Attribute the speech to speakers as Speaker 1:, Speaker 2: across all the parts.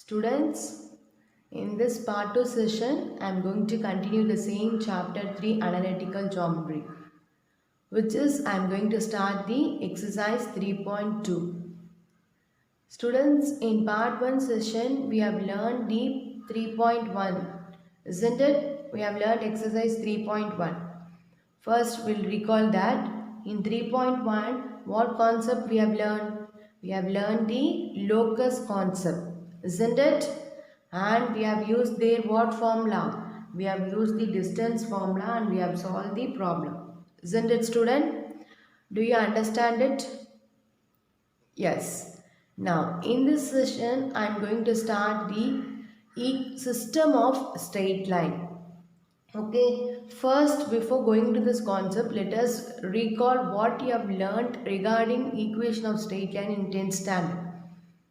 Speaker 1: Students, in this part 2 session, I am going to continue the same chapter 3 analytical geometry, which is I am going to start the exercise 3.2. Students, in part 1 session, we have learned the 3.1, isn't it? We have learned exercise 3.1. First, we'll recall that in 3.1, what concept we have learned? We have learned the locus concept, isn't it? And we have used their what formula? We have used the distance formula and we have solved the problem. Isn't it, student? Do you understand it? Yes. Now, in this session, I am going to start the system of straight line. Okay, first before going to this concept, let us recall what you have learnt regarding equation of straight line in 10th standard.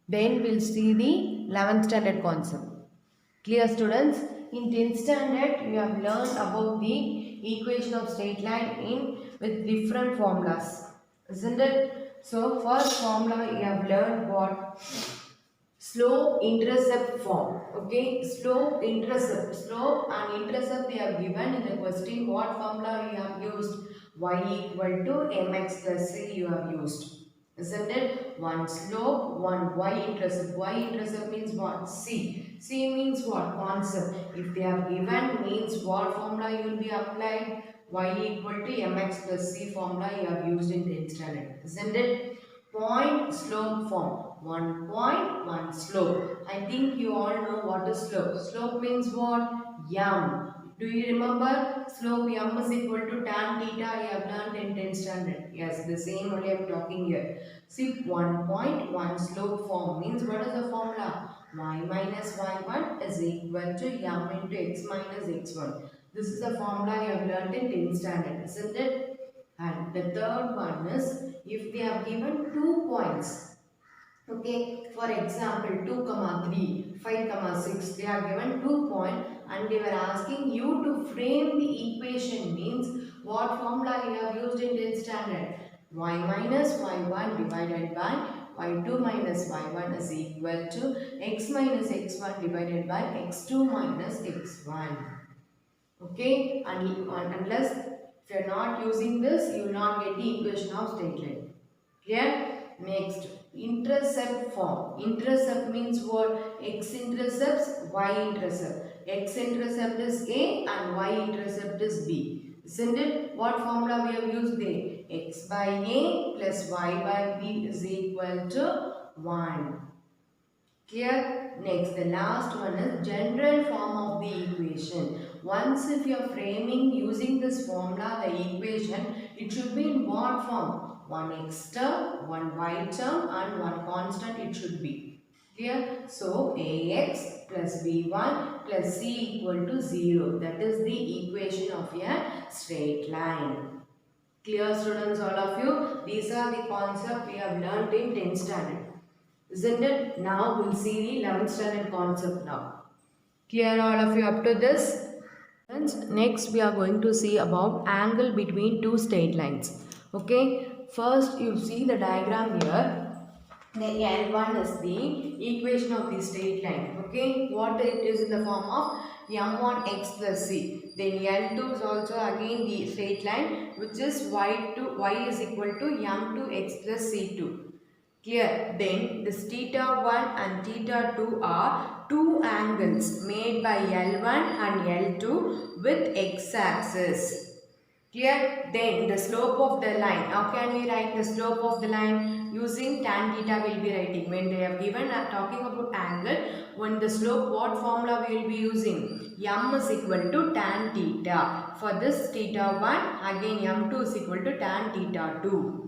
Speaker 1: Then we'll see the 11th standard concept. Clear, students? In 10th standard, you have learned about the equation of straight line in with different formulas, isn't it? So first formula you have learned what? Slope intercept form. Okay, slope and intercept they have given in the question. What formula you have used? Y equal to mx plus c you have used, isn't it? One slope, one y intercept. Y intercept means what? C means what? Concept. If they have given means what formula you will be applied? Y equal to mx plus c formula you have used in 10th standard, isn't it? Point slope form. One point, one slope. I think you all know what is slope. Slope means what? M. Do you remember? Slope M is equal to tan theta. I have learned in 10th standard. Yes, the same only I am talking here. See, one point, one slope form means what is the formula? Y minus y1 is equal to M into x minus x1. This is the formula you have learned in 10th standard, isn't it? And the third one is if they have given 2 points. Okay, for example 2 comma 3, 5 comma 6, they are given 2 points and they were asking you to frame the equation means what formula you have used in 10th standard? Y minus y1 divided by y2 minus y1 is equal to x minus x1 divided by x2 minus x1. Okay, and unless if you are not using this, you will not get the equation of straight line. Clear? Next, intercept form. Intercept means what? X intercepts, Y intercept. X intercept is A and Y intercept is B. Isn't it? What formula we have used there? X by A plus Y by B is equal to 1. Clear? Next, the last one is general form of the equation. Once if you are framing using this formula, the equation, it should be in what form? One x term, one y term and one constant it should be. Clear? So, ax plus b1 plus c equal to 0. That is the equation of a straight line. Clear, students, all of you? These are the concepts we have learnt in 10th standard. Isn't it? Now we'll see the 11th standard concept now. Clear all of you up to this? Next we are going to see about angle between two straight lines. Okay. First you see the diagram here. The L1 is the equation of the straight line. Okay. What it is in the form of m1 x plus c. Then L2 is also again the straight line which is y is equal to m2 x plus c2. Clear? Then this theta 1 and theta 2 are two angles made by L1 and L2 with x-axis. Clear? Then the slope of the line. How can we write the slope of the line? Using tan theta we will be writing. When they have given talking about angle, when the slope, what formula we will be using? M is equal to tan theta. For this theta 1, again M2 is equal to tan theta 2.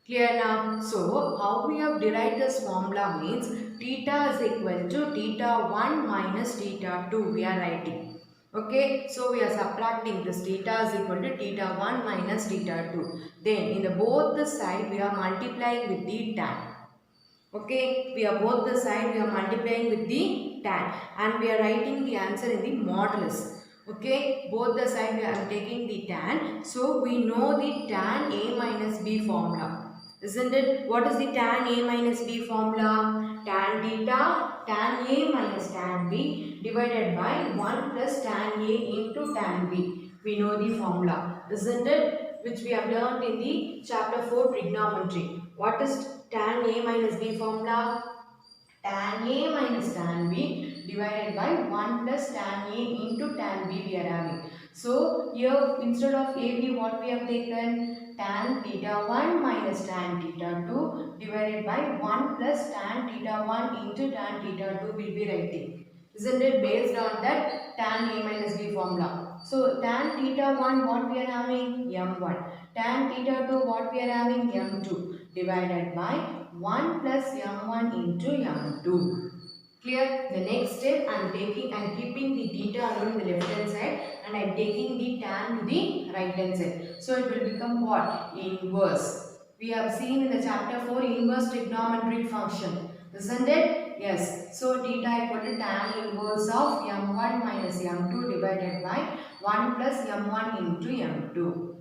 Speaker 1: Clear now? So, how we have derived this formula means theta is equal to theta 1 minus theta 2 we are writing. Okay, so we are subtracting this theta is equal to theta 1 minus theta 2. Then in the both the side we are multiplying with the tan. Okay, we are both the side we are multiplying with the tan and we are writing the answer in the modulus. Okay, both the side we are taking the tan. So we know the tan A minus B formula. Isn't it? What is the tan A minus B formula? Tan theta tan A minus tan B divided by 1 plus tan A into tan B. We know the formula, isn't it? Which we have learned in the chapter 4 trigonometry. What is tan A minus B formula? Tan A minus tan B divided by 1 plus tan A into tan B we are having. So here instead of AB what we have taken? Tan theta 1 minus tan theta 2 divided by 1 plus tan theta 1 into tan theta 2 will be writing. Isn't it based on that tan A minus B formula? So tan theta 1 what we are having? M1. Tan theta 2 what we are having? M2 divided by 1 plus m1 into m2. Clear? The next step I am keeping the theta alone in the left hand side and I am taking the tan to the right hand side. So it will become what? Inverse. We have seen in the chapter 4 inverse trigonometric function. Isn't it? Yes. So theta equal to tan inverse of m1 minus m2 divided by 1 plus m1 into m2.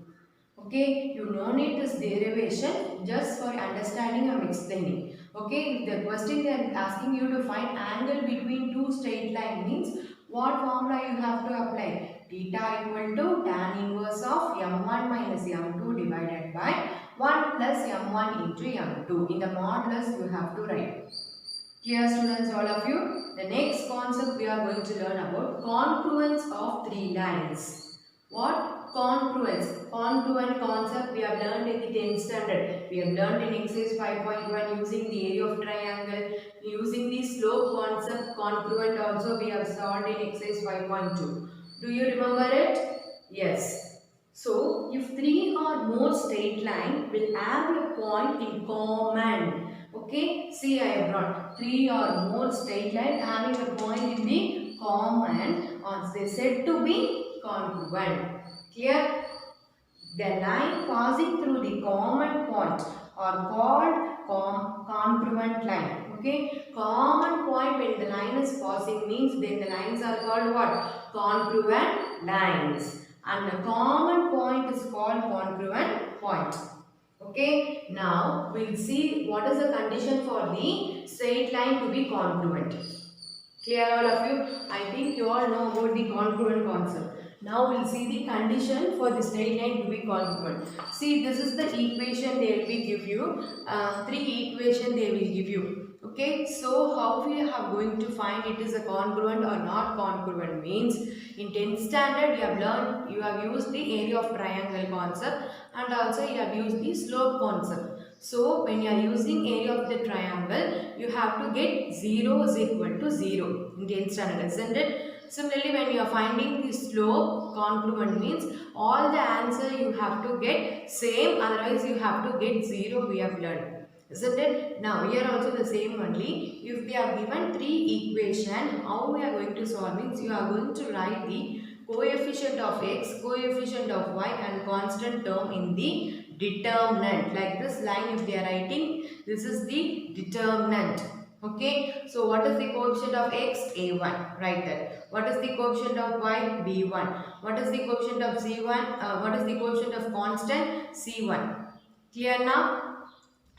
Speaker 1: Okay, you no need this derivation, just for understanding I am explaining. Okay, the question they are asking you to find angle between two straight line means what formula you have to apply? Theta equal to tan inverse of m1 minus m2 divided by 1 plus m1 into m2. In the modulus you have to write. Clear students, all of you? The next concept we are going to learn about congruence of three lines. What? Congruence. Congruent concept we have learned in the 10th standard. We have learned in exercise 5.1 using the area of triangle. Using the slope concept congruent also we have solved in exercise 5.2. Do you remember it? Yes. So, if three or more straight line will have a point in common. Okay, see I have brought three or more straight line having a point in the common or they said to be congruent. Clear? The line passing through the common point are called congruent line. Okay, common point when the line is passing means then the lines are called what? Congruent lines. And the common point is called congruent point. Okay, now we will see what is the condition for the straight line to be congruent. Clear all of you? I think you all know about the congruent concept. Now we will see the condition for the straight line to be congruent. See, this is the equation they will give you. Three equation they will give you. Okay, so how we are going to find it is a congruent or not congruent means in 10th standard you have learned, you have used the area of triangle concept and also you have used the slope concept. So when you are using area of the triangle, you have to get 0 is equal to 0 in 10th standard, isn't it? Similarly, when you are finding the slope congruent means all the answer you have to get same, otherwise you have to get 0 we have learned. Isn't it? Now here also the same only. If they are given three equation, how we are going to solve means you are going to write the coefficient of x, coefficient of y and constant term in the determinant. Like this line if they are writing, this is the determinant. Okay, so what is the coefficient of x? A1, write that. What is the coefficient of y? B1. What is the coefficient of z1? What is the coefficient of constant? C1. Clear now?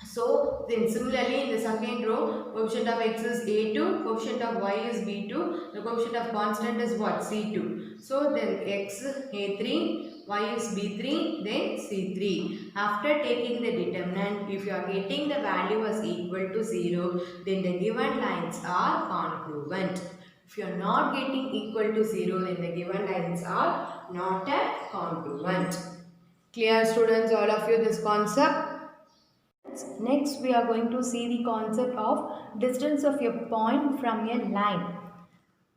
Speaker 1: So then similarly in the second row, coefficient of x is A2, coefficient of y is B2, the coefficient of constant is what? C2. So then x A3, y is B3, then C3. After taking the determinant, if you are getting the value as equal to 0, then the given lines are congruent. If you are not getting equal to 0, then the given lines are not a congruent. Clear students, all of you, this concept? Next, we are going to see the concept of distance of a point from a line.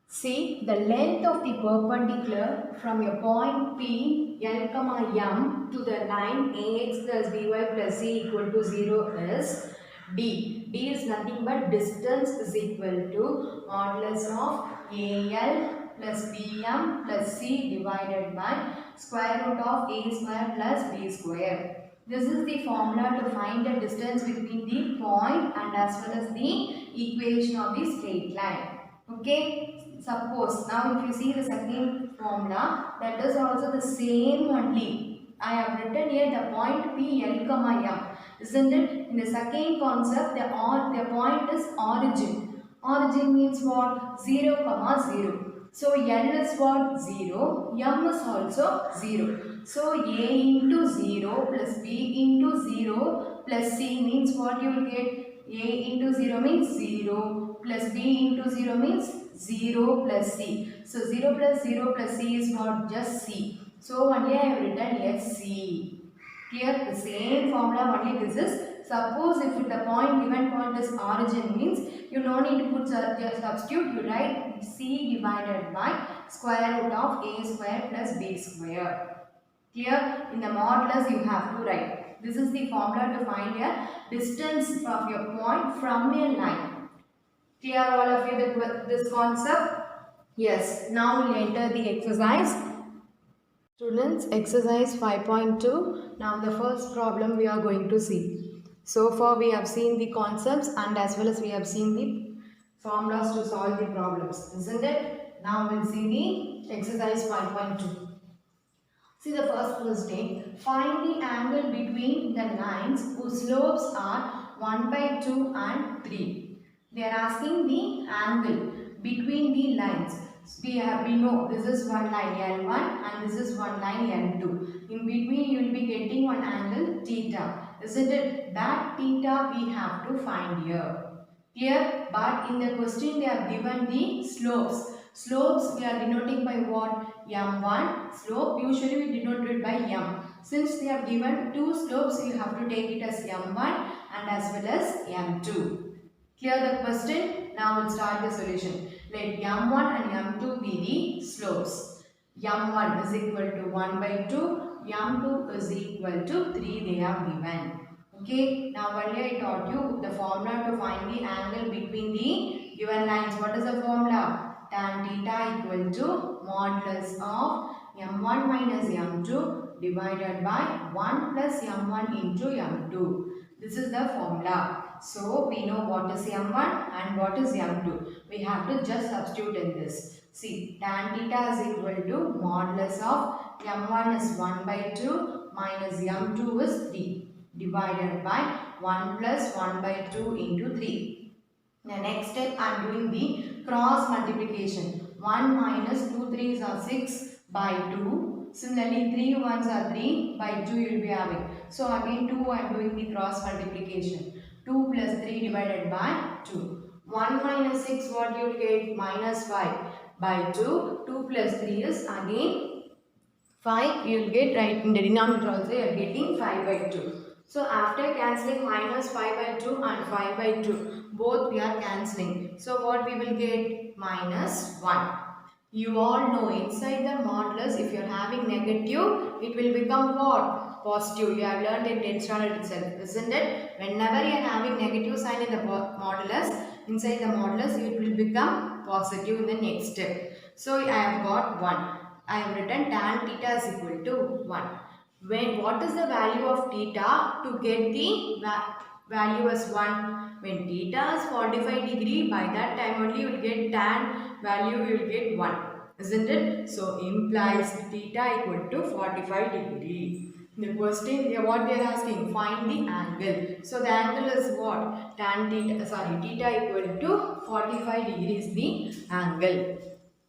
Speaker 1: See, the length of the perpendicular from a point P, L, M to the line AX plus BY plus C equal to 0 is D. D is nothing but distance is equal to modulus of AL plus BM plus C divided by square root of A square plus B square. This is the formula to find the distance between the point and as well as the equation of the straight line. Okay, suppose now if you see the second formula, that is also the same only. I have written here the point P, L, M. Isn't it? In the second concept, the point is origin. Origin means what? 0, comma 0. So N is what? 0. M is also 0. So A into 0 plus B into 0 plus C means what you will get? A into 0 means 0 plus B into 0 means 0 plus C. So 0 plus C is not just C. So only I have written SC. Clear? The same formula only this is. Suppose if the point given point is origin means you no need to put substitute. You write C divided by square root of A square plus B square. Clear? In the modulus you have to write. This is the formula to find a distance of your point from a line. Clear all of you this concept? Yes. Now we'll enter the exercise. Students, exercise 5.2. Now the first problem we are going to see. So far we have seen the concepts and as well as we have seen the formulas to solve the problems, isn't it? Now we'll see the exercise 5.2. See the first question. Find the angle between the lines whose slopes are 1 by 2 and 3. They are asking the angle between the lines. We know this is one line L1 and this is one line L2. In between you will be getting one angle theta. Isn't it? That theta we have to find here. Clear? But in the question they have given the slopes. Slopes we are denoting by what? M1. Slope usually we denote it by M. Since they have given two slopes, you have to take it as M1 and as well as M2. Clear the question? Now we'll start the solution. Let M1 and M2 be the slopes. M1 is equal to 1 by 2. M2 is equal to 3 they have given. Okay, now earlier I taught you the formula to find the angle between the given lines. What is the formula? Tan theta equal to modulus of M1 minus M2 divided by 1 plus M1 into M2. This is the formula. So we know what is M1 and what is M2. We have to just substitute in this. See, tan theta is equal to modulus of M1 is 1 by 2 minus M2 is 3 divided by 1 plus 1 by 2 into 3. The next step I am doing the cross multiplication. 1 minus 2 3s are 6 by 2. Similarly 3 1s are 3 by 2 you will be having. So again 2 I am doing the cross multiplication. 2 plus 3 divided by 2. 1 minus 6 what you will get? Minus 5 by 2. 2 plus 3 is again 5 you will get, right in the denominator also you are getting 5 by 2. So after cancelling minus 5 by 2 and 5 by 2, both we are cancelling. So what we will get? Minus 1. You all know inside the modulus if you are having negative, it will become what? Positive. You have learned in 10th standard itself, isn't it? Whenever you are having negative sign in the modulus, inside the modulus it will become positive in the next step. So I have got 1. I have written tan theta is equal to 1. What is the value of theta to get the value as 1? When theta is 45 degree, by that time only you will get tan value you will get 1. Isn't it? So implies theta equal to 45 degree. The question what they are asking, find the angle. So the angle is what? Theta equal to 45 degrees the angle.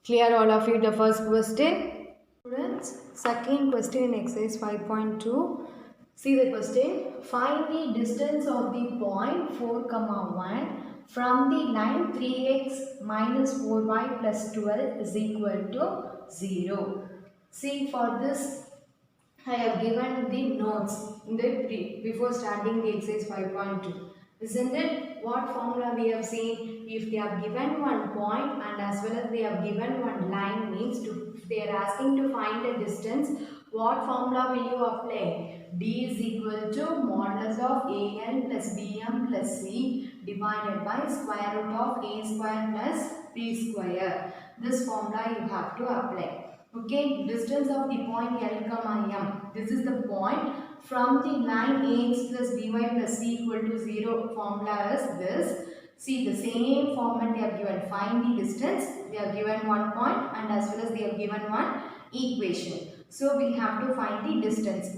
Speaker 1: Clear all of you the first question? Students, second question in exercise 5.2. See the question. Find the distance of the point 4, 1 from the line 3x minus 4y plus 12 is equal to 0. See, for this I have given the notes in the before starting the exercise 5.2. Isn't it? What formula we have seen? If they have given one point and as well as they have given one line means if they are asking to find the distance, what formula will you apply? D is equal to modulus of AL plus BM plus C divided by square root of A square plus B square. This formula you have to apply. Okay, distance of the point L, M. This is the point from the line AX plus BY plus C equal to 0. Formula is this. See the same format they have given. Find the distance. They have given one point and as well as they have given one equation. So we have to find the distance.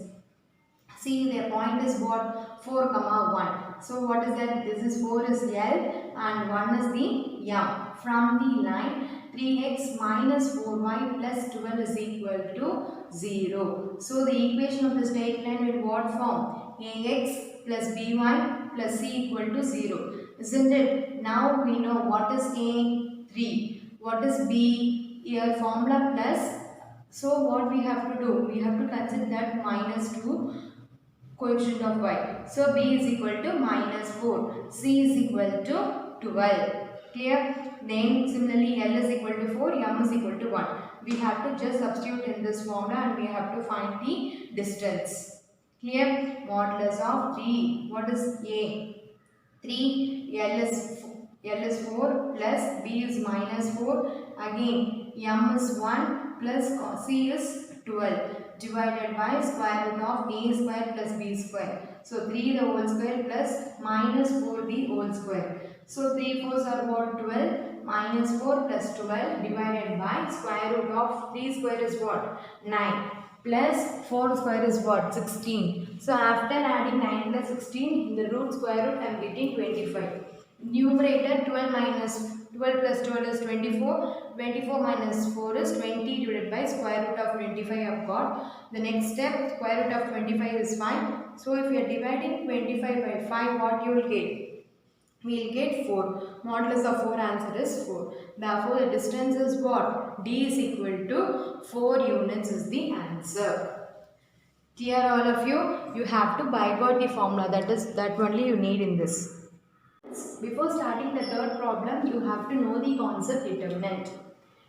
Speaker 1: See the point is what? 4, 1.
Speaker 2: So what is that? This is 4 is L and 1 is the M. From the line 3x minus 4y plus 12 is equal to 0. So the equation of the straight line in what form? Ax plus by plus c equal to 0. Isn't it? Now we know what is A, 3. What is B? Here formula plus. So what we have to do? We have to consider that minus 2 coefficient of y. So b is equal to minus 4. C is equal to 12. Clear? Then similarly L is equal to 4, M is equal to 1. We have to just substitute in this formula and we have to find the distance. Clear? Modulus of 3. What is A? 3. L is 4 plus B is minus 4. Again M is 1 plus C is 12 divided by square root of A square plus B square. So 3 the whole square plus minus 4 the whole square. So 3 4s are what? 12 minus 4 plus 12 divided by square root of 3 square is what? 9 plus 4 square is what? 16. So after adding 9 plus 16 in the root square root I am getting 25. Numerator 12 minus 12 plus 12 is 24. 24 minus 4 is 20 divided by square root of 25 I have got. The next step square root of 25 is 5. So if you are dividing 25 by 5 what you will get? We will get 4. Modulus of 4 answer is 4. Therefore, the distance is what? D is equal to 4 units is the answer. Clear all of you? You have to by God the formula. That only you need in this. Before starting the third problem, you have to know the concept determinant.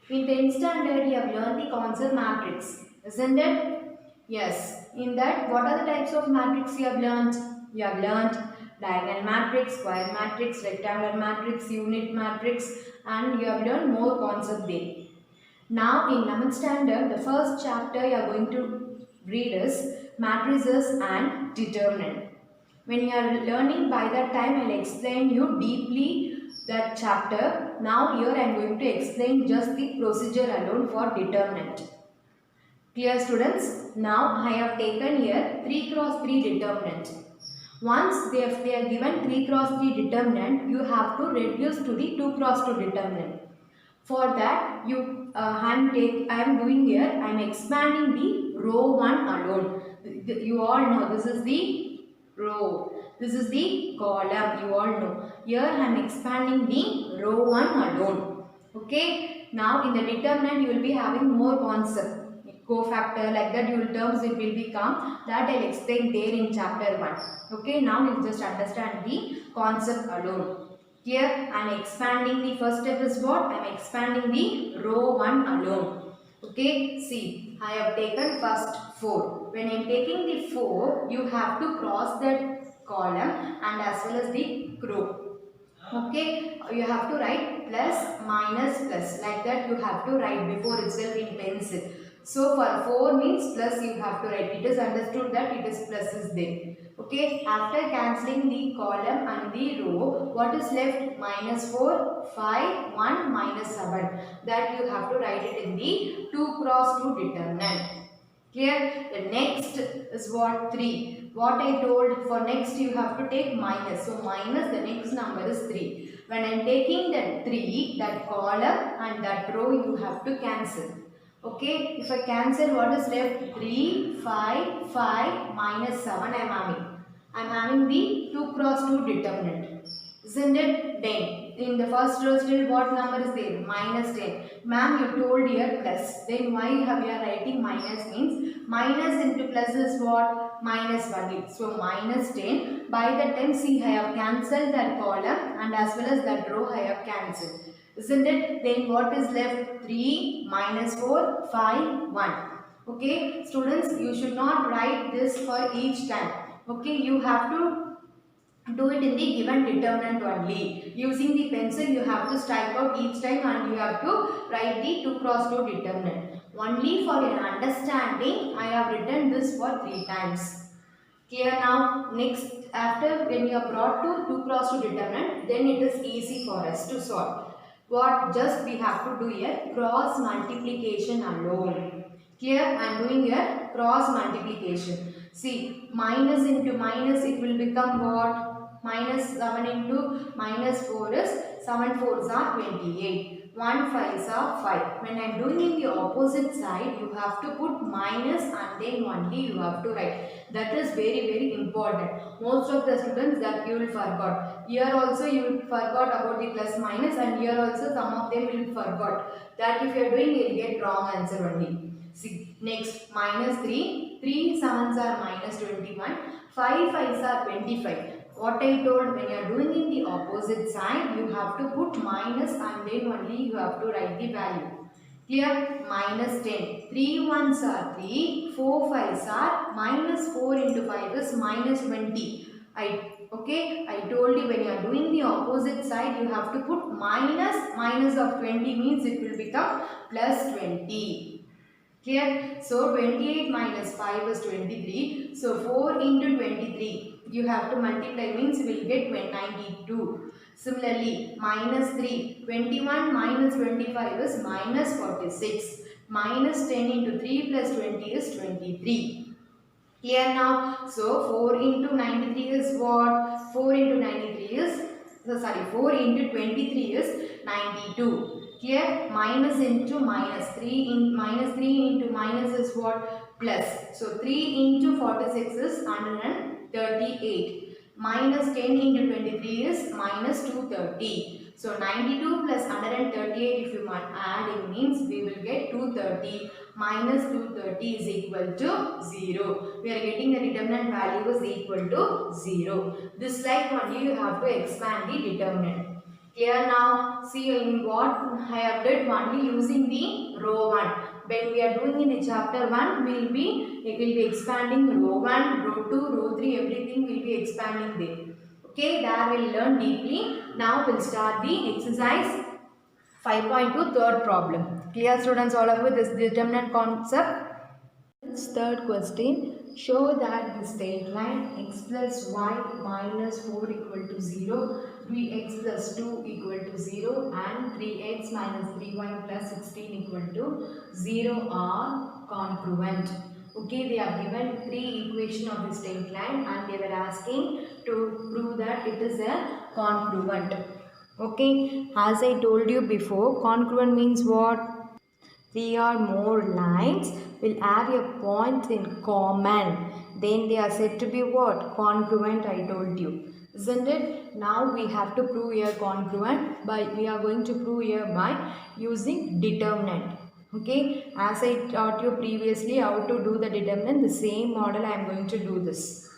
Speaker 2: In 10th standard, you have learned the concept matrix. Isn't it? Yes. In that, what are the types of matrix you have learned? You have learned diagonal matrix, square matrix, rectangular matrix, unit matrix, and you have learned more concept there. Now in 11th standard, the first chapter you are going to read is matrices and determinant. When you are learning by that time, I will explain you deeply that chapter. Now here I am going to explain just the procedure alone for determinant. Clear students? Now I have taken here 3 cross 3 determinant. Once they are given 3 cross 3 determinant, you have to reduce to the 2 cross 2 determinant. For that, I am doing here, I am expanding the row 1 alone. You all know this is the row. This is the column. You all know. Here I am expanding the row 1 alone. Okay. Now in the determinant you will be having more concept. Cofactor like that you will terms it will become. That I will explain there in chapter 1. Okay. Now you just understand the concept alone. Here I am expanding the first step is what? I am expanding the row 1 alone. Okay, see, I have taken first 4. When I am taking the 4, you have to cross that column and as well as the row. Okay, you have to write plus, minus, plus. Like that you have to write before itself in pencil. So for 4 means plus you have to write. It is understood that it is plus is there. Okay, after cancelling the column and the row, what is left? Minus 4, 5, 1, minus 7. That you have to write it in the 2 cross 2 determinant. Clear? The next is what? 3. What I told for next you have to take minus. So minus the next number is 3. When I am taking that 3, that column and that row you have to cancel. Okay, if I cancel what is left? 3, 5, 5, minus 7 I am having. I am having the 2 cross 2 determinant. Isn't it? Then in the first row still what number is there? Minus 10. Ma'am you told here plus. Then why have you are writing minus means? Minus into plus is what? Minus 1. So minus 10. By the time see I have cancelled that column and as well as that row I have cancelled. Isn't it? Then what is left? 3, minus 4, 5, 1. Okay, students, you should not write this for each time. Okay, you have to do it in the given determinant only. Using the pencil, you have to strike out each time and you have to write the 2 cross 2 determinant. Only for your understanding, I have written this for 3 times. Clear now? Next, after when you are brought to 2 cross 2 determinant, then it is easy for us to solve. What just we have to do here? Cross multiplication alone. Clear? I am doing here cross multiplication. See, minus into minus it will become what? Minus 7 into minus 4 is 7 fours are 28. 1 5s are 5. When I am doing in the opposite side, you have to put minus and then only you have to write. That is very important. Most of the students that you will forgot. Here also you will forgot about the plus minus, and here also some of them will forgot. That if you are doing, you will get wrong answer only. See, next minus 3. 3 sevens are minus 21. 5 fives are 25. What I told, when you are doing in the opposite side, you have to put minus and then only you have to write the value. Clear? Minus 10. 3 ones are 3, 4 fives are minus 4 into 5 is minus 20. I told you when you are doing the opposite side, you have to put minus of 20 means it will become plus 20. Clear? So 28 minus 5 is 23. So 4 into 23. You have to multiply means we will get 92. Similarly, minus 3. 21 minus 25 is minus 46. Minus 10 into 3 plus 20 is 23. Clear now? So 4 into 93 is what? 4 into 93 is, 4 into 23 is 92. Clear? Minus into minus. 3 into minus is what? Plus. So 3 into 46 is 138. Minus 10 into 23 is minus 230. So 92 plus 138, if you add, it means we will get 230. Minus 230 is equal to 0. We are getting the determinant value is equal to 0. This like only you have to expand the determinant. Clear now? See in what I have did only using the row 1. When we are doing in the chapter 1, it will be expanding row 1, row 2, row 3, everything will be expanding there. Okay, there we will learn deeply. Now we will start the exercise 5.2 third problem. Clear students all of you this determinant concept? Third question. Show that the straight line x plus y minus 4 equal to 0, 3x plus 2 equal to 0 and 3x minus 3y plus 16 equal to 0 are congruent. Okay, they have given 3 equations of the straight line and they were asking to prove that it is a congruent. Okay, as I told you before, congruent means what? 3 or more lines will have a point in common. Then they are said to be what? Congruent, I told you. Isn't it? Now we have to prove here congruent we are going to prove here by using determinant. Okay, as I taught you previously how to do the determinant, the same model I am going to do this.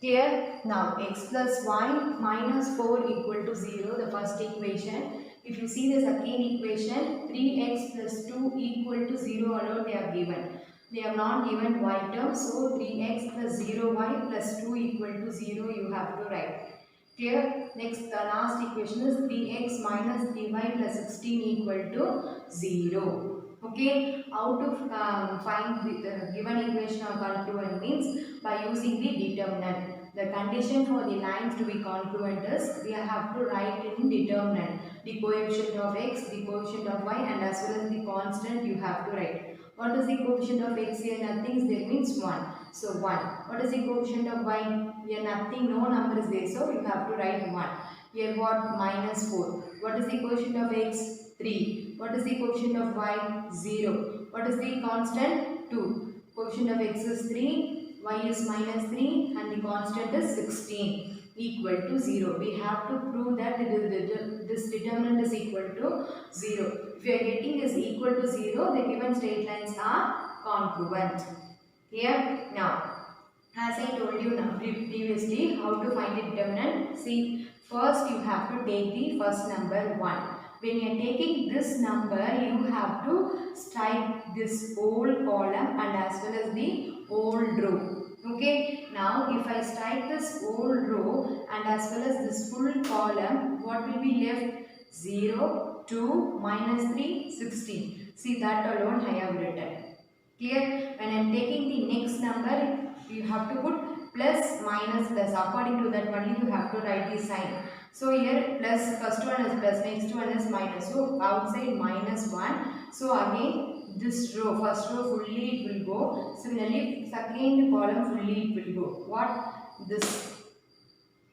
Speaker 2: Clear? Now x plus y minus 4 equal to 0, the first equation. If you see the second equation, 3x plus 2 equal to 0 alone they have given. They have not given y term, so 3x plus 0y plus 2 equal to 0 you have to write. Clear? Next, the last equation is 3x minus 3y plus 16 equal to 0. Okay, how to find the given equation of congruent means by using the determinant. The condition for the lines to be congruent is we have to write in determinant the coefficient of x, the coefficient of y, and as well as the constant you have to write. What is the coefficient of x here? Nothing is there means 1. So 1. What is the coefficient of y? Here nothing, no number is there, so you have to write 1. Here what? Minus 4. What is the coefficient of x? 3. What is the coefficient of y? 0. What is the constant? 2. Coefficient of x is 3, y is minus 3 and the constant is 16 equal to 0. We have to prove that this determinant is equal to 0. If you are getting this equal to 0, the given straight lines are congruent. Here now, as I told you now previously how to find the determinant. See, first you have to take the first number 1. When you are taking this number, you have to strike this whole column and as well as the whole row. Okay, now if I strike this whole row and as well as this full column, what will be left? 0, 2, minus 3, 16. See, that alone I have written. Clear? When I am taking the next number, you have to put plus, minus, plus. According to that only you have to write the sign. So here plus, first one is plus, next one is minus. So outside minus 1. So again this row, first row fully it will go. Similarly second column fully it will go. What? This.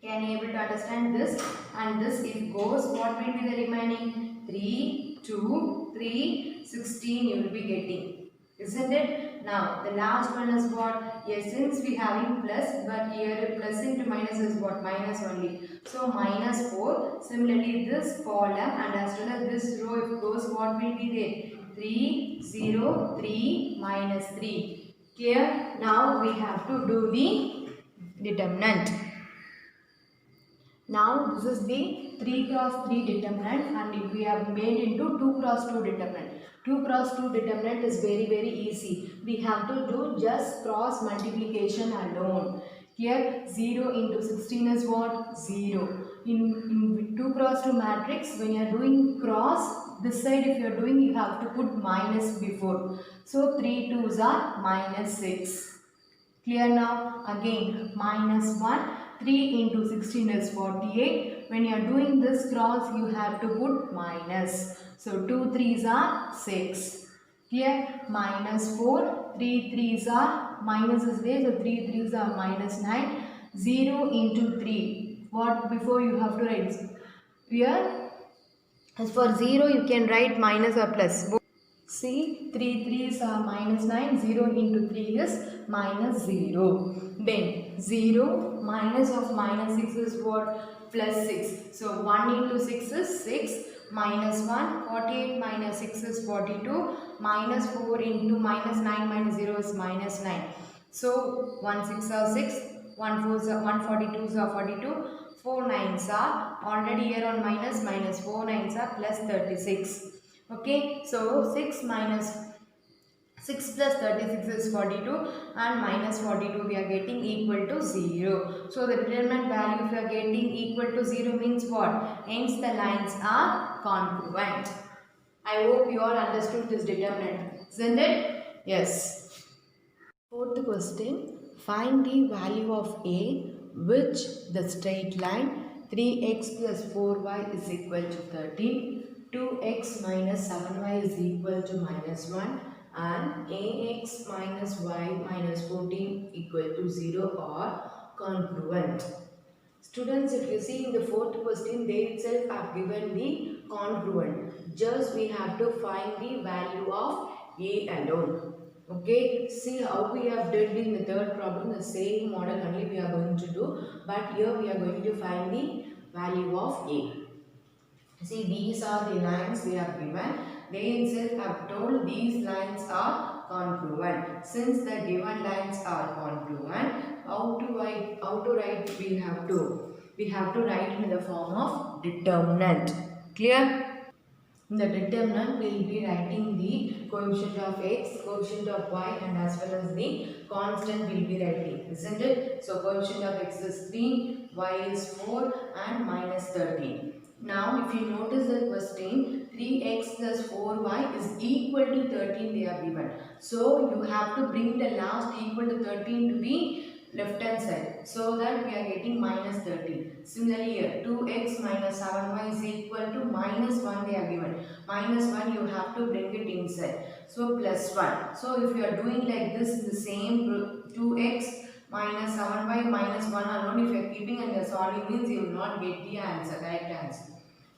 Speaker 2: Can you able to understand this? And this if goes, what will be the remaining? 3, 2, 3, 16 you will be getting. Isn't it? Now the last one is what? Yes, since we having plus, but here plus into minus is what? Minus only. So minus 4. Similarly this column and as well as this row if goes, what will be there? 3, 0, 3, minus 3. Clear? Now we have to do the determinant. Now this is the 3 cross 3 determinant and we have made into 2 cross 2 determinant. 2 cross 2 determinant is very easy. We have to do just cross multiplication alone. Here 0 into 16 is what? 0. In 2 cross 2 matrix, when you are doing cross, this side if you are doing, you have to put minus before. So 3 2s are minus 6. Clear now? Again minus 1. 3 into 16 is 48. When you are doing this cross, you have to put minus. So 2 3s are 6. Clear? Minus 4. 3 3s are minus is there. So 3 3s are minus 9. 0 into 3. What before you have to write? Here, as for 0, you can write minus or plus. See, 3 3s are minus 9, 0 into 3 is minus 0. Then 0 minus of minus 6 is what? Plus 6. So 1 into 6 is 6, minus 1, 48 minus 6 is 42, minus 4 into minus 9 minus 0 is minus 9. So 1 6 are 6, 1 4 are 142 are 42, 4 9s are already here on minus, 4 9s are plus 36. Okay, so 6 plus 36 is 42 and minus 42 we are getting equal to 0. So the determinant value if we are getting equal to 0 means what? Hence the lines are congruent. I hope you all understood this determinant, isn't it? Yes.
Speaker 1: Fourth question, find the value of a which the straight line 3x plus 4y is equal to 13, 2x minus 7y is equal to minus 1 and ax minus y minus 14 equal to 0 are congruent. Students, if you see in the fourth question, they itself have given the congruent. Just we have to find the value of a alone. Okay, see how we have did in the third problem, the same model only we are going to do, but here we are going to find the value of a. See, these are the lines they have given. They itself have told these lines are congruent. Since the given lines are congruent, how to write we have to write in the form of determinant. Clear? In the determinant, we will be writing the coefficient of x, coefficient of y and as well as the constant we will be writing, isn't it? So, coefficient of x is 3, y is 4 and minus 13. Now, if you notice the question, 3x plus 4y is equal to 13 they are given. So, you have to bring the last equal to 13 to the left hand side so that we are getting minus 13. Similarly here 2x minus 7y is equal to minus 1 they are given. Minus 1 you have to bring it inside. So plus 1. So if you are doing like this the same 2x minus 7y minus 1 alone if you are keeping and solving means you will not get the answer, correct answer.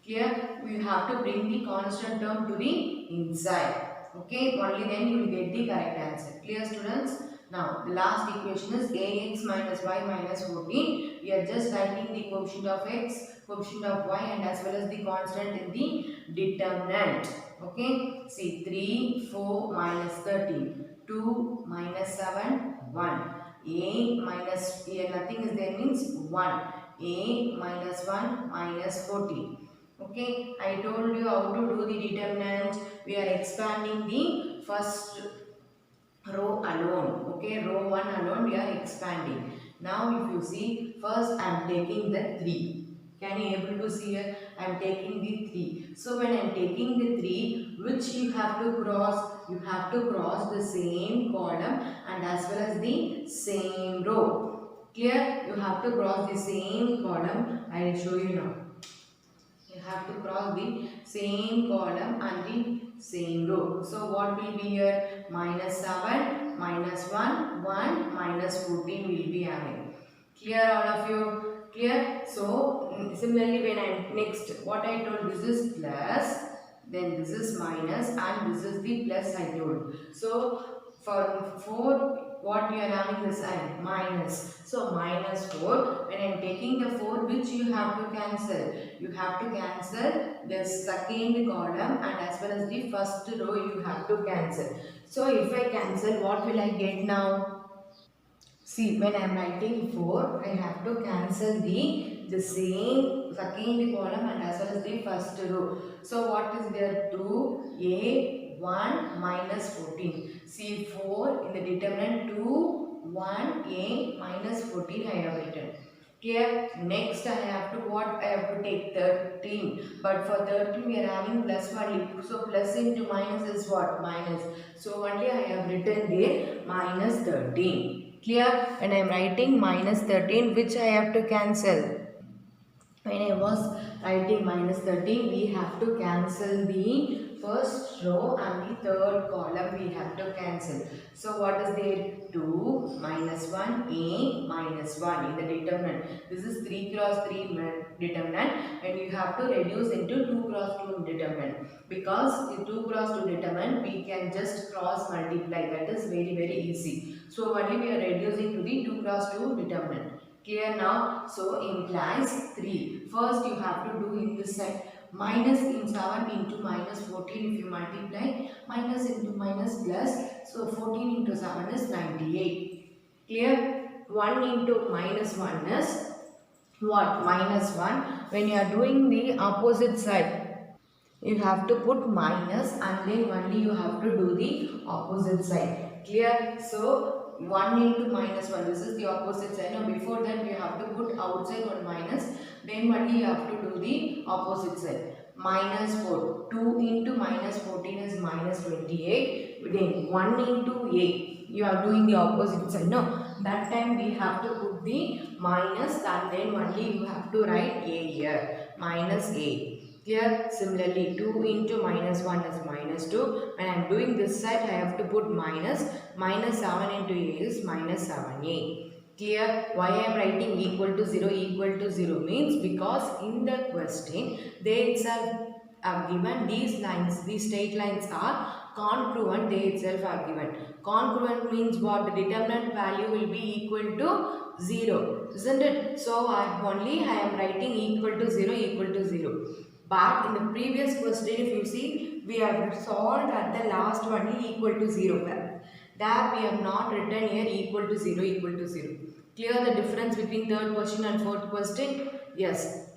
Speaker 1: Here we have to bring the constant term to the inside. Okay, only then you will get the correct answer. Clear students? Now, the last equation is ax minus y minus 14. We are just writing the coefficient of x, coefficient of y and as well as the constant in the determinant. Okay, see 3, 4 minus 13, 2 minus 7, 1. A minus, here nothing is there means 1. A minus 1 minus 14. Okay, I told you how to do the determinant. We are expanding the first row alone. Okay, row 1 alone we are expanding. Now if you see, first I am taking the 3. Can you able to see here? I am taking the 3. So when I am taking the 3, which you have to cross? You have to cross the same column and as well as the same row. Clear? You have to cross the same column. I will show you now. You have to cross the same column and the same row. So what will be here? Minus 7, minus 1, 1, minus 14 will be having. Clear all of you? Clear? So similarly, when I next what I told, this is plus, then this is minus, and this is the plus I told. So for 4, what you are having the sign minus. So minus 4. When I am taking the 4, which you have to cancel? You have to cancel the second column and as well as the first row you have to cancel. So if I cancel, what will I get now? See, when I am writing 4, I have to cancel the same second column and as well as the first row. So what is there? 2, 1 minus 14. See, 4 in the determinant, 2, 1, a minus 14 I have written. Here, next I have to what? I have to take 13. But for 13 we are having plus only. So plus into minus is what? Minus. So only I have written there minus 13. Clear? When I am writing minus 13, which I have to cancel? When I was writing minus 13, we have to cancel the first row and the third column we have to cancel. So what is there? 2 minus 1, a minus 1 in the determinant. This is 3 cross 3 determinant and you have to reduce into 2 cross 2 determinant. Because the 2 cross 2 determinant we can just cross multiply. That is very easy. So only we are reducing to the 2 cross 2 determinant. Clear now? So implies 3. First you have to do in this side. Minus in 7 into minus 14 if you multiply. Minus into minus plus. So 14 into 7 is 98. Clear? 1 into minus 1 is what? Minus 1. When you are doing the opposite side, you have to put minus and then only you have to do the opposite side. Clear? So 1 into minus 1, this is the opposite side. Now before that you have to put outside one minus, then only you have to do the opposite side. Minus 4, 2 into minus 14 is minus 28, then 1 into 8, you are doing the opposite side. No, that time we have to put the minus and then only you have to write a here, minus a. Here similarly 2 into minus 1 is minus 2. When I am doing this side I have to put minus. Minus 7 into a is minus 7a. Clear? Why I am writing equal to 0 means because in the question they itself are given these lines, these straight lines are congruent, they itself are given. Congruent means what? The determinant value will be equal to 0, isn't it? So I am writing equal to 0. But in the previous question, if you see, we have solved at the last one equal to 0. There we have not written here equal to 0. Clear the difference between third question and fourth question? Yes.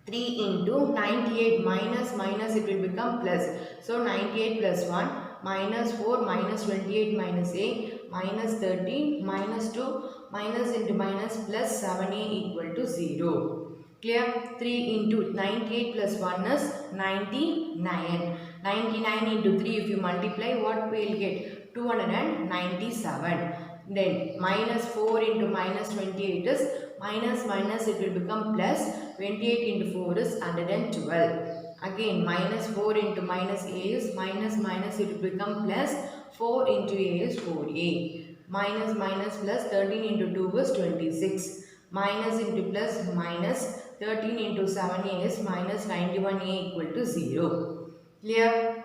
Speaker 1: 3 into 98 minus it will become plus. So 98 plus 1 minus 4 minus 28 minus 8 minus 13 minus 2 minus into minus plus 7a equal to 0. Clear? 3 into 98 plus 1 is 99. 99 into 3 if you multiply, what we will get? 297. Then minus 4 into minus 28 is minus it will become plus. 28 into 4 is 112. Again minus 4 into minus a is minus it will become plus. 4 into a is 4a. Minus plus 13 into 2 is 26. Minus into plus minus 13 into 7a is minus 91a equal to 0. Clear?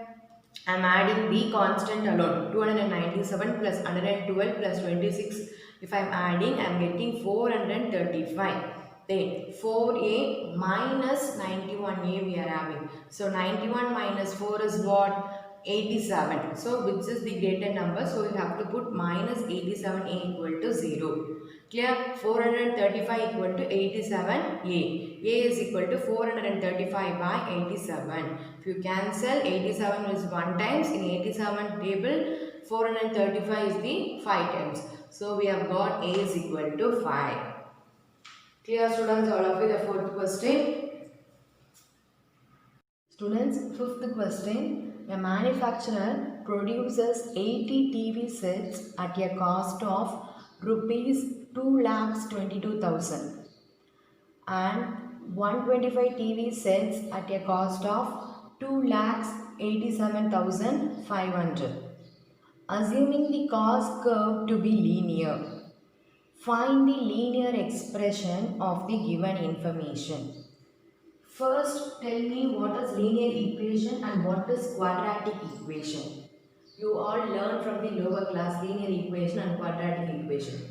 Speaker 1: I am adding the constant alone. 297 plus 112 plus 26. If I am adding, I am getting 435. Then 4a minus 91a we are having. So 91 minus 4 is what? 87. So which is the greater number? So we have to put minus 87a equal to 0. Clear? 435 equal to 87a. A is equal to 435 by 87. If you cancel, 87 is 1 times. In 87 table, 435 is the 5 times. So we have got A is equal to 5. Clear students, all of you, the fourth question. Students, fifth question. A manufacturer produces 80 TV sets at a cost of rupees 2,22,000 and 125 TV sets at a cost of 2,87,500. Assuming the cost curve to be linear, Find the linear expression of the given information. First, tell me what is linear equation and what is quadratic equation. You all learned from the lower class linear equation and quadratic equation.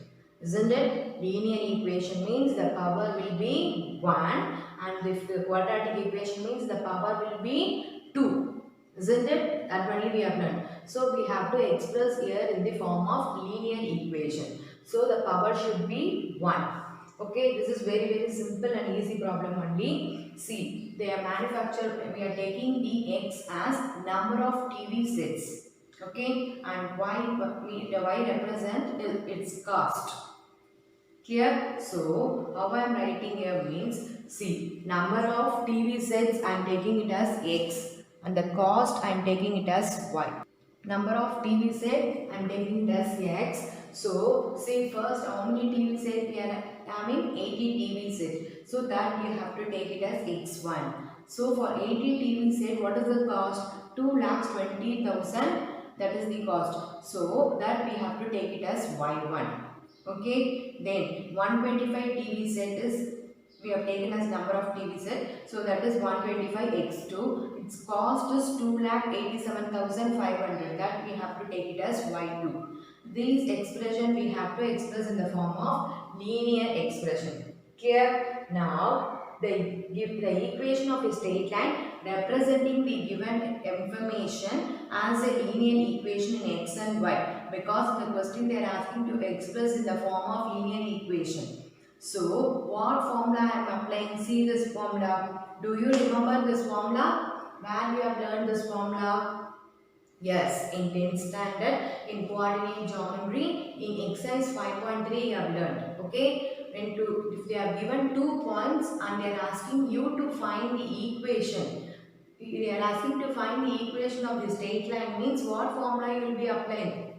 Speaker 1: Isn't it? Linear equation means the power will be 1 and if the quadratic equation means the power will be 2. Isn't it? That only we have learned. So we have to express here in the form of linear equation. So the power should be 1. Okay, this is very simple and easy problem only. See, they are manufactured, we are taking the X as number of TV sets. Okay, and the Y represent its cost. Clear? So, how I am writing here means, see, number of TV sets I am taking it as X and the cost I am taking it as Y. Number of TV set I am taking it as X. So, say first how many TV set we are having? 80 TV set. So, that you have to take it as X1. So, for 80 TV set, what is the cost? 2,20,000, that is the cost. So, that we have to take it as Y1. Okay, then 125 TV set is we have taken as number of TV set, so that is 125 x2. Its cost is 2,87,500. That we have to take it as y2. These expression we have to express in the form of linear expression. Clear? Now the equation of a straight line representing the given information as a linear equation in x and y, because in the question they are asking to express in the form of linear equation. So what formula I am applying? See this formula. Do you remember this formula? Where we have learned this formula? Yes, in 10th standard, in coordinate geometry, in exercise 5.3 you have learned. Okay, if they are given 2 points and they are asking you to find the equation, they are asking to find the equation of the straight line, means what formula you will be applying?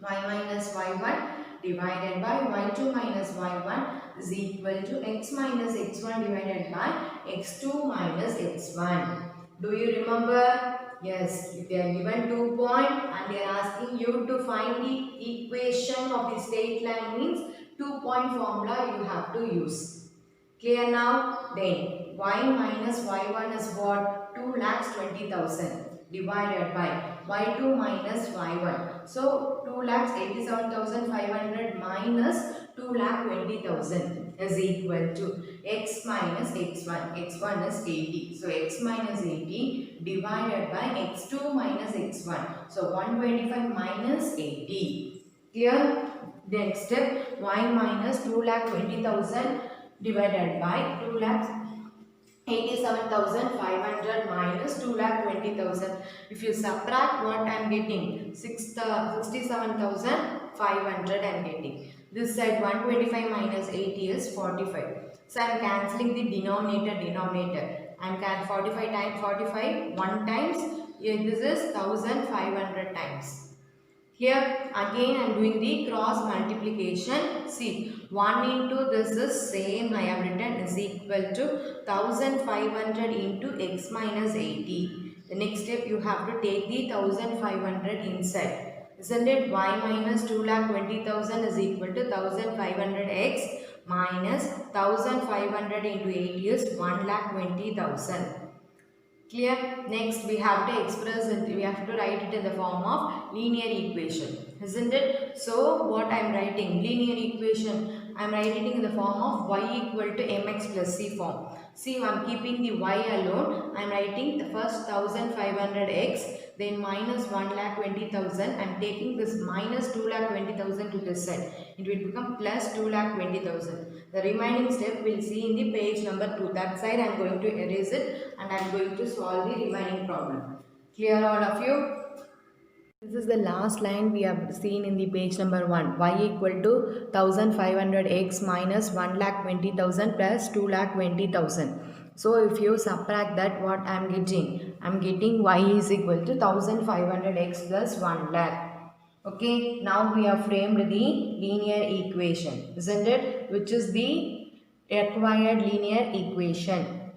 Speaker 1: Y minus y1 divided by y2 minus y1 is equal to x minus x1 divided by x2 minus x1. Do you remember? Yes, if they are given 2 points and they are asking you to find the equation of the straight line, means 2-point formula you have to use. Clear now? Then y minus y1 is what? 2,20,000 divided by y2 minus y1. So 2,87,500 minus 2,20,000 is equal to x minus x1. x1 is 80. So x minus 80 divided by x2 minus x1. So 125 minus 80. Clear? Next step, y minus 2,20,000 divided by 2,87,500 minus 2,20,000. If you subtract, what I am getting? 67,500 I am getting. This side 125 minus 80 is 45. So I am cancelling the denominator. I am 45 times 45 1 times. This is 1,500 times. Here again I am doing the cross multiplication. See, 1 into this is same I have written is equal to 1,500 into x minus 80. The next step you have to take the 1,500 inside. Isn't it? Y minus 2,20,000 is equal to 1,500x minus 1,500 into 80 is 1,20,000. Clear? Next we have to express it, we have to write it in the form of linear equation, isn't it? So what I am writing? Linear equation, I am writing in the form of y equal to mx plus c form. See, I am keeping the y alone. I am writing the first 1,500x, then minus 1,20,000. I am taking this minus 2,20,000 to this side. It will become plus 2,20,000. The remaining step we will see in the page number 2. That side I am going to erase it and I am going to solve the remaining problem. Clear all of you? This is the last line we have seen in the page number 1. Y equal to 1,500x minus 1,20,000 plus 2,20,000. So if you subtract that, what I am getting? I am getting y is equal to 1,500x plus 1 lakh. Okay, now we have framed the linear equation, isn't it? Which is the required linear equation.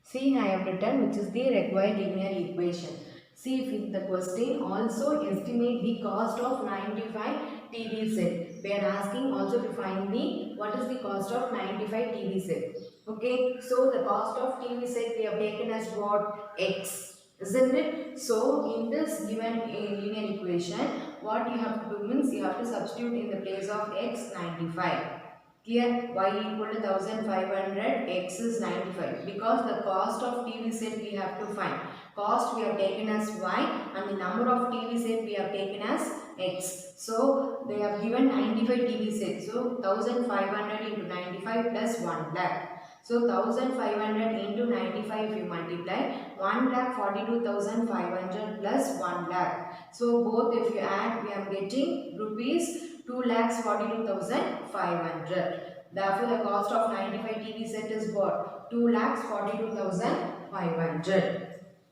Speaker 1: See, I have written which is the required linear equation. See, if in the question also estimate the cost of 95 TV set. We are asking also to find the what is the cost of 95 TV set. Okay, so the cost of TV set we have taken as what? X, isn't it? So in this given linear equation, what you have to do means you have to substitute in the place of x 95. Here y equal to 1500, x is 95 because the cost of TV set we have to find. Cost we have taken as y and the number of TV set we have taken as x. So they have given 95 TV sets. So 1500 into 95 plus 1 lakh. So 1500 into 95 if you multiply 1,42,500 plus 1 lakh. So both if you add we are getting rupees 2,42,500. Therefore the cost of 95 TV set is what? 2,42,500.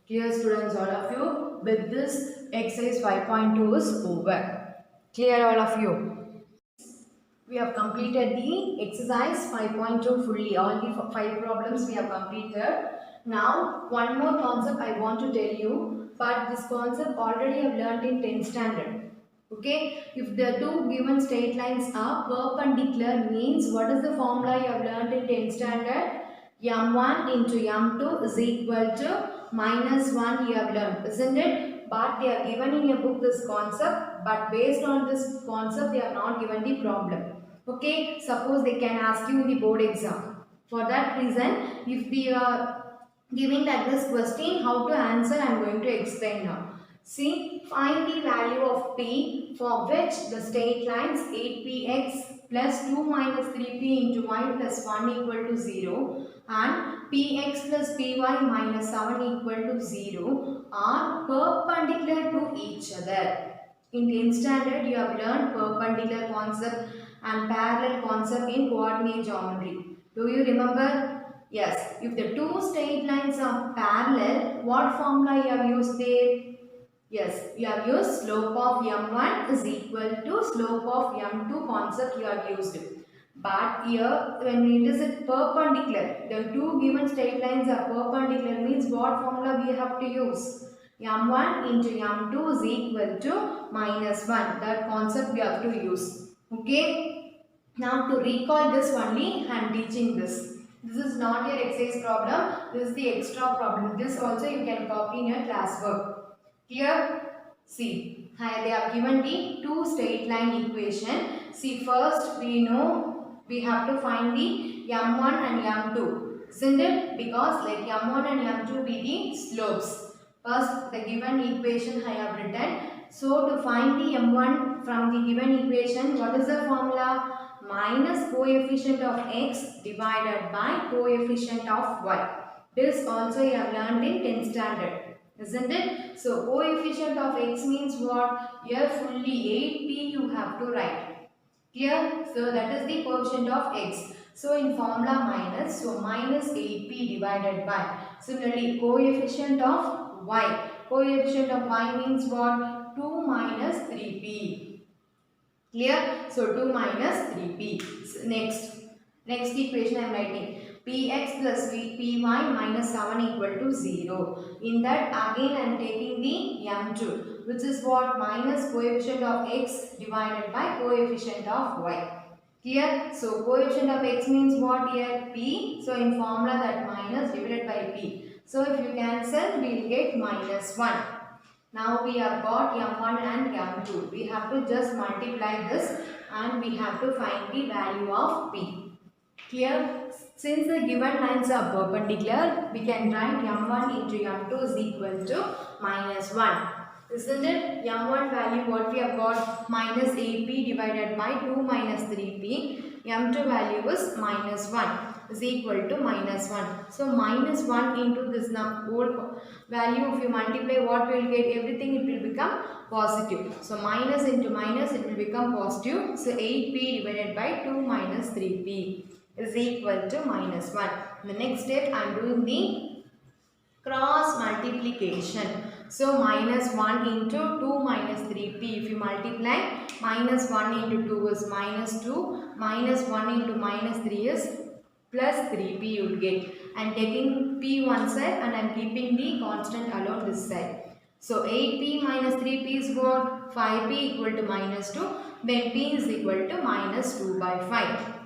Speaker 1: Clear students all of you? With this exercise 5.2 is over. Clear all of you? We have completed the exercise 5.2 fully. All the 5 problems we have completed. Now one more concept I want to tell you, but this concept already I have learned in 10th standard. Okay, if the two given straight lines are perpendicular means what is the formula you have learned in 10th standard? M1 into M2 is equal to minus 1 you have learned, isn't it? But they are given in your book this concept, but based on this concept they are not given the problem. Okay, suppose they can ask you in the board exam. For that reason, if they are giving like this question, how to answer I am going to explain now. See, find the value of P for which the straight lines 8px plus 2 minus 3p into y plus 1 equal to 0 and px plus py minus 7 equal to 0 are perpendicular to each other. In 10th standard, you have learned perpendicular concept and parallel concept in coordinate geometry. Do you remember? Yes. If the two straight lines are parallel, what formula you have used there? Yes, you have used slope of m1 is equal to slope of m2 concept you have used. But here when it is perpendicular, the two given straight lines are perpendicular means what formula we have to use? M1 into M2 is equal to minus 1. That concept we have to use. Okay. Now to recall this only I am teaching this. This is not your exercise problem. This is the extra problem. This also you can copy in your classwork. Clear? See, they have given the two straight line equation. See, first we know we have to find the m1 and m2, isn't it? Because let m1 and m2 be the slopes. First, the given equation I have written. So, to find the m1 from the given equation, what is the formula? Minus coefficient of x divided by coefficient of y. This also you have learned in 10th standard. Isn't it? So, coefficient of x means what? Here fully 8p you have to write. Clear? So, that is the coefficient of x. So, in formula minus, so minus 8p divided by. Similarly, coefficient of y. Coefficient of y means what? 2 minus 3p. Clear? So, 2 minus 3p. So, next equation I am writing. Px plus Py minus 7 equal to 0. In that again I am taking the m2 which is what? Minus coefficient of x divided by coefficient of y. Clear? So coefficient of x means what here? P. So in formula that minus divided by p. So if you cancel we will get minus 1. Now we have got m1 and m2. We have to just multiply this and we have to find the value of p. Clear? Since the given lines are perpendicular, we can write m1 into m2 is equal to minus 1. Isn't it? m1 value what we have got? Minus 8p divided by 2 minus 3p. m2 value is minus 1 is equal to minus 1. So minus 1 into this whole value if you multiply what we will get? Everything it will become positive. So minus into minus it will become positive. So 8p divided by 2 minus 3p. Is equal to minus 1. The next step I am doing the cross multiplication. So minus 1 into 2 minus 3p. If you multiply minus 1 into 2 is minus 2. Minus 1 into minus 3 is plus 3p you will get. I am taking p one side and I am keeping the constant along this side.
Speaker 2: So 8p minus 3p is what? 5p equal to minus 2. Then p is equal to minus 2 by 5.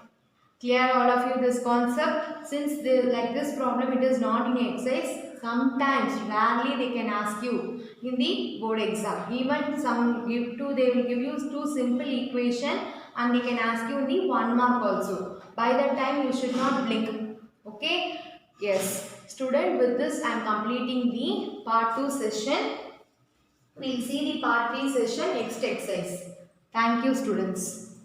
Speaker 2: Clear all of you this concept? Since like this problem it is not in exercise, sometimes rarely they can ask you in the board exam. Even some they will give you two simple equation and they can ask you in the 1 mark also. By that time you should not blink. Okay? Yes. Student, with this I am completing the part 2 session. We will see the part 3 session next exercise. Thank you, students.